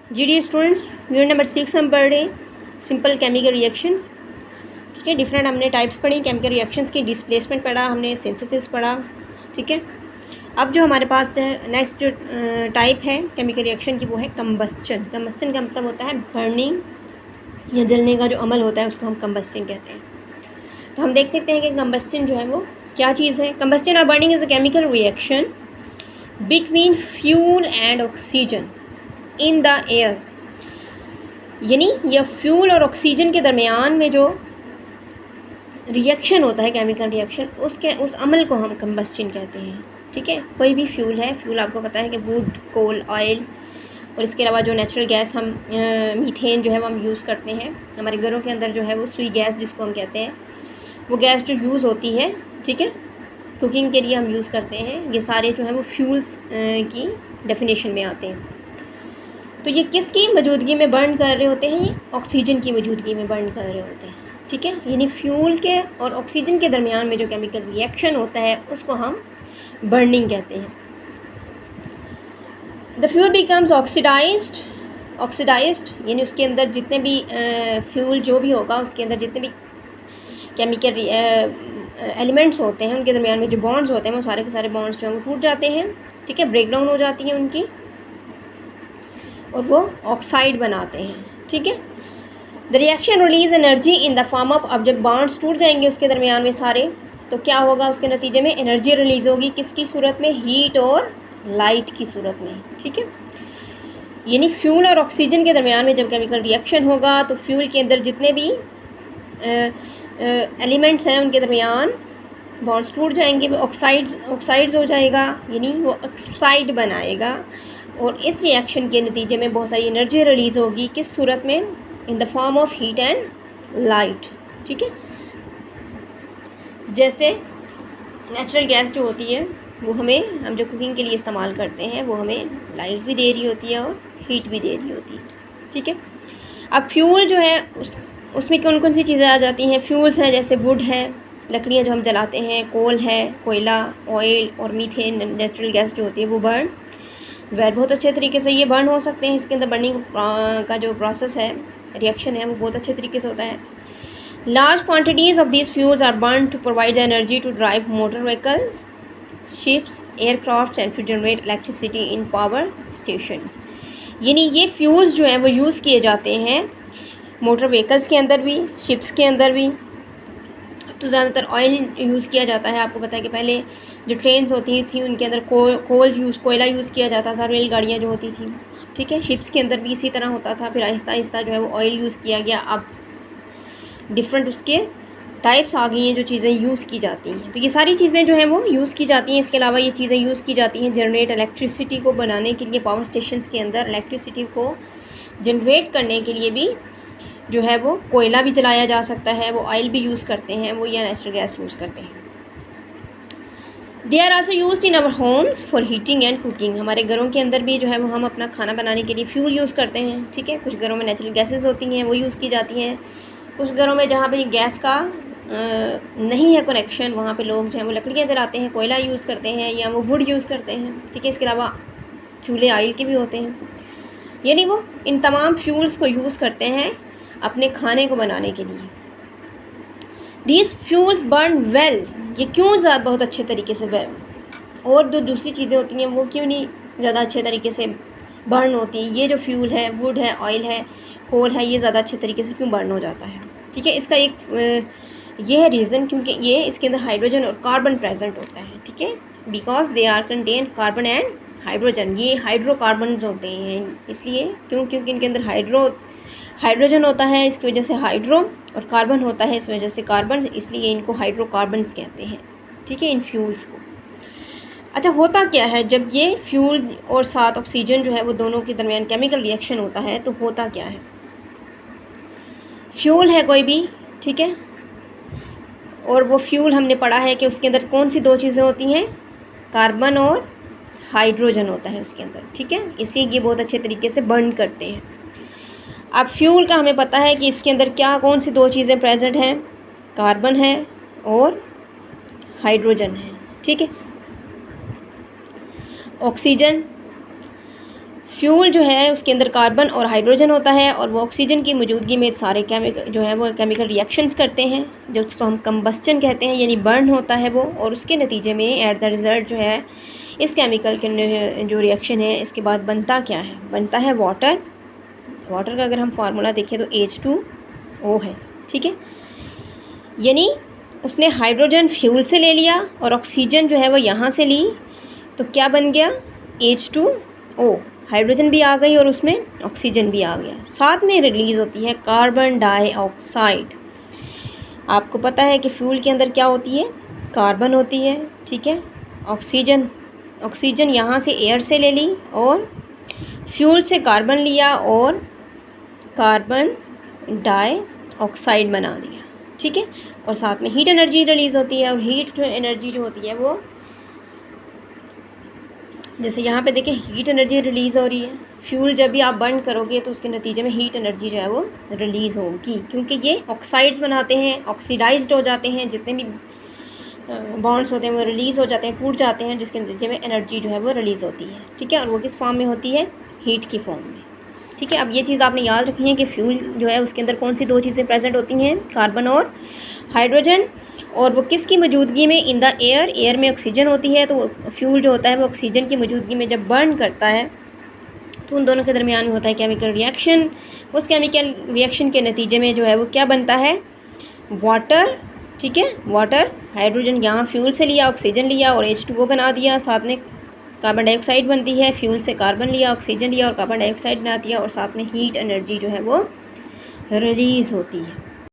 G D students, unit number 6 हम पढ़ रहे हैं सिंपल केमिकल रिएक्शंस। ठीक है, डिफरेंट हमने टाइप्स पढ़ी केमिकल रिएक्शंस की, डिस्प्लेसमेंट पढ़ा हमने, सिंथेसिस पढ़ा। ठीक है, अब जो हमारे पास है नेक्स्ट जो टाइप है केमिकल रिएक्शन की वो है कंबस्चन। कंबस्चन का मतलब होता है बर्निंग या जलने का जो अमल होता है उसको हम कंबस्टिंग कहते हैं। तो हम देख सकते हैं कि कंबस्टिंग जो है वो क्या चीज़ है। कंबस्टिंग और burning is a chemical reaction between fuel and oxygen in the air, यानी यह फ्यूल और ऑक्सीजन के दरमियान में जो रिएक्शन होता है केमिकल रिएक्शन, उस अमल को हम कंबस्टिंग कहते हैं। ठीक है, कोई भी फ्यूल है, फ्यूल आपको पता है कि वुड, कोल, ऑयल और इसके अलावा जो नेचुरल गैस हम मीथेन जो है वो हम यूज़ करते हैं हमारे घरों के अंदर, जो है वो सुई गैस जिसको हम कहते हैं, वो गैस जो यूज़ होती है, ठीक है, कुकिंग के लिए हम यूज़ करते हैं। ये सारे जो हैं वो फ्यूल्स की डेफिनेशन में आते हैं। तो ये किसकी मौजूदगी में बर्न कर रहे होते हैं? ये ऑक्सीजन की मौजूदगी में बर्न कर रहे होते हैं। ठीक है, यानी फ्यूल के और ऑक्सीजन के दरमियान में जो केमिकल रिएक्शन होता है उसको हम बर्निंग कहते हैं। द फ्यूल बिकम्स ऑक्सीडाइज्ड यानी उसके अंदर जितने भी फ्यूल जो भी होगा उसके अंदर जितने भी केमिकल एलिमेंट्स होते हैं उनके दरमियान में जो बॉन्ड्स होते हैं वो सारे के सारे बॉन्ड्स जो हैं वो टूट जाते हैं। ठीक है, ब्रेक डाउन हो जाती हैं उनकी और वो ऑक्साइड बनाते हैं। ठीक है, the reaction release energy in the form of, अब जब बॉन्ड्स टूट जाएंगे उसके दरमियान में सारे, तो क्या होगा उसके नतीजे में? एनर्जी रिलीज़ होगी। किसकी सूरत में? हीट और लाइट की सूरत में। ठीक है, यानी फ्यूल और ऑक्सीजन के दरमियान में जब केमिकल रिएक्शन होगा तो फ्यूल के अंदर जितने भी एलिमेंट्स हैं उनके दरमियान बॉन्ड्स टूट जाएंगे, वो ऑक्साइड्स हो जाएगा, यानी वो ऑक्साइड बनाएगा। और इस रिएक्शन के नतीजे में बहुत सारी एनर्जी रिलीज़ होगी। किस सूरत में? In the form of heat and light. ठीक है, जैसे नेचुरल गैस जो होती है वो हम जो कुकिंग के लिए इस्तेमाल करते हैं वो हमें लाइट भी दे रही होती है और हीट भी दे रही होती है। ठीक है, अब फ्यूल जो है उसमें कौन कौन सी चीज़ें आ जाती हैं? फ्यूल्स हैं जैसे वुड है, लकड़ियाँ जो हम जलाते हैं, कोल है, कोयला, ऑयल और मीथेन नेचुरल गैस जो होती है वो बहुत अच्छे तरीके से ये बर्न हो सकते हैं। इसके अंदर बर्निंग का जो प्रोसेस है, रिएक्शन है, वो बहुत अच्छे तरीके से होता है। Large quantities of these fuels are burn to provide energy to drive motor vehicles, ships, aircraft and to generate electricity in power stations. यानी ये फ्यूल्स जो हैं वो यूज़ किए जाते हैं मोटर व्हीकल्स के अंदर भी, शिप्स के अंदर भी। अब तो ज़्यादातर ऑयल यूज़ किया जाता है। आपको पता है कि पहले जो ट्रेन्स होती थी उनके अंदर कोयला यूज़ किया जाता था, रेलगाड़ियाँ जो होती थी। ठीक है, शिप्स के अंदर भी इसी तरह होता था। फिर आहिस्ता आहिस्ता जो है वो ऑयल यूज़ किया गया। अब डिफरेंट उसके टाइप्स आ गई हैं जो चीज़ें यूज़ की जाती हैं। तो ये सारी चीज़ें जो हैं वो यूज़ की जाती हैं। इसके अलावा ये चीज़ें यूज़ की जाती हैं जनरेट इलेक्ट्रिसिटी को बनाने के लिए। पावर स्टेशंस के अंदर इलेक्ट्रिसिटी को जनरेट करने के लिए भी जो है वो कोयला भी जलाया जा सकता है, वो ऑयल भी यूज़ करते हैं वो, या नेचुरल गैस यूज़ करते हैं। They are also used in our homes for heating and cooking. हमारे घरों के अंदर भी जो है वो हम अपना खाना बनाने के लिए फ्यूल यूज़ करते हैं। ठीक है, कुछ घरों में नेचुरल गैसेस होती हैं वो यूज़ की जाती हैं। कुछ घरों में जहाँ पे गैस का नहीं है कनेक्शन, वहाँ पे लोग जो है वो लकड़ियाँ जलाते हैं, कोयला यूज़ करते हैं या वो वुड यूज़ करते हैं। ठीक है, इसके अलावा चूल्हे ऑयल के भी होते हैं। यानी वो इन तमाम फ्यूल्स को यूज़ करते हैं अपने खाने को बनाने के लिए। दीज फ्यूल्स बर्न वेल, ये क्यों बहुत अच्छे तरीके से और जो दूसरी चीज़ें होती हैं वो क्यों नहीं ज़्यादा अच्छे तरीके से बर्न होती हैं? ये जो फ्यूल है, वुड है, ऑयल है, कोल है, ये ज़्यादा अच्छे तरीके से क्यों बर्न हो जाता है? ठीक है, इसका एक ये है रीज़न, क्योंकि ये इसके अंदर हाइड्रोजन और कार्बन प्रेजेंट होता है। ठीक है, because they are contain carbon and hydrogen, ये हाइड्रोकार्बन्स होते हैं। इसलिए क्योंकि इनके अंदर हाइड्रोजन होता है, इसकी वजह से हाइड्रो, और कार्बन होता है इस वजह से कार्बन, इसलिए इनको हाइड्रोकार्बन्स कहते हैं। ठीक है, इन फ्यूल्स को। अच्छा, होता क्या है जब ये फ्यूल और साथ ऑक्सीजन जो है वो दोनों के दरमियान केमिकल रिएक्शन होता है? तो होता क्या है? फ्यूल है कोई भी, ठीक है, और वो फ्यूल हमने पढ़ा है कि उसके अंदर कौन सी दो चीज़ें होती हैं? कार्बन और हाइड्रोजन होता है उसके अंदर। ठीक है, इसलिए ये बहुत अच्छे तरीके से बर्न करते हैं। अब फ्यूल का हमें पता है कि इसके अंदर कौन सी दो चीज़ें प्रेजेंट हैं? कार्बन है और हाइड्रोजन है। ठीक है, ऑक्सीजन फ्यूल जो है उसके अंदर कार्बन और हाइड्रोजन होता है और वो ऑक्सीजन की मौजूदगी में सारे केमिकल जो है वो केमिकल रिएक्शंस करते हैं, जो उसको हम कंबस्चन कहते हैं, यानी बर्न होता है वो। और उसके नतीजे में एट द रिज़ल्ट जो है इस केमिकल के जो रिएक्शन है इसके बाद बनता क्या है, बनता है वाटर। वाटर का अगर हम फार्मूला देखें तो H2O है, ठीक है। यानी उसने हाइड्रोजन फ्यूल से ले लिया और ऑक्सीजन जो है वो यहाँ से ली, तो क्या बन गया, H2O। हाइड्रोजन भी आ गई और उसमें ऑक्सीजन भी आ गया। साथ में रिलीज़ होती है कार्बन डाइऑक्साइड। आपको पता है कि फ्यूल के अंदर क्या होती है, कार्बन होती है, ठीक है। ऑक्सीजन यहाँ से एयर से ले ली और फ्यूल से कार्बन लिया और कार्बन डाइऑक्साइड बना दिया, ठीक है। और साथ में हीट एनर्जी रिलीज़ होती है और हीट जो एनर्जी जो होती है वो, जैसे यहाँ पे देखें हीट एनर्जी रिलीज़ हो रही है। फ्यूल जब भी आप बर्न करोगे तो उसके नतीजे में हीट एनर्जी जो है वो रिलीज़ होगी, क्योंकि ये ऑक्साइड्स बनाते हैं, ऑक्सीडाइज्ड हो जाते हैं, जितने भी बॉन्ड्स होते हैं वो रिलीज़ हो जाते हैं, टूट जाते हैं, जिसके नतीजे में एनर्जी जो है वो रिलीज़ होती है, ठीक है। और वो किस फॉर्म में होती है, हीट की फॉर्म में, ठीक है। अब ये चीज़ आपने याद रखनी है कि फ्यूल जो है उसके अंदर कौन सी दो चीज़ें प्रेजेंट होती हैं, कार्बन और हाइड्रोजन। और वो किसकी मौजूदगी में, इन द एयर में ऑक्सीजन होती है। तो फ्यूल जो होता है वो ऑक्सीजन की मौजूदगी में जब बर्न करता है तो उन दोनों के दरमियान में होता है केमिकल रिएक्शन। उस केमिकल रिएक्शन के नतीजे में जो है वो क्या बनता है, वाटर, ठीक है। वाटर, हाइड्रोजन यहाँ फ्यूल से लिया, ऑक्सीजन लिया और H2O बना दिया। साथ में कार्बन डाइऑक्साइड बनती है, फ्यूल से कार्बन लिया, ऑक्सीजन लिया और कार्बन डाइऑक्साइड बना दिया और साथ में हीट एनर्जी जो है वो रिलीज़ होती है।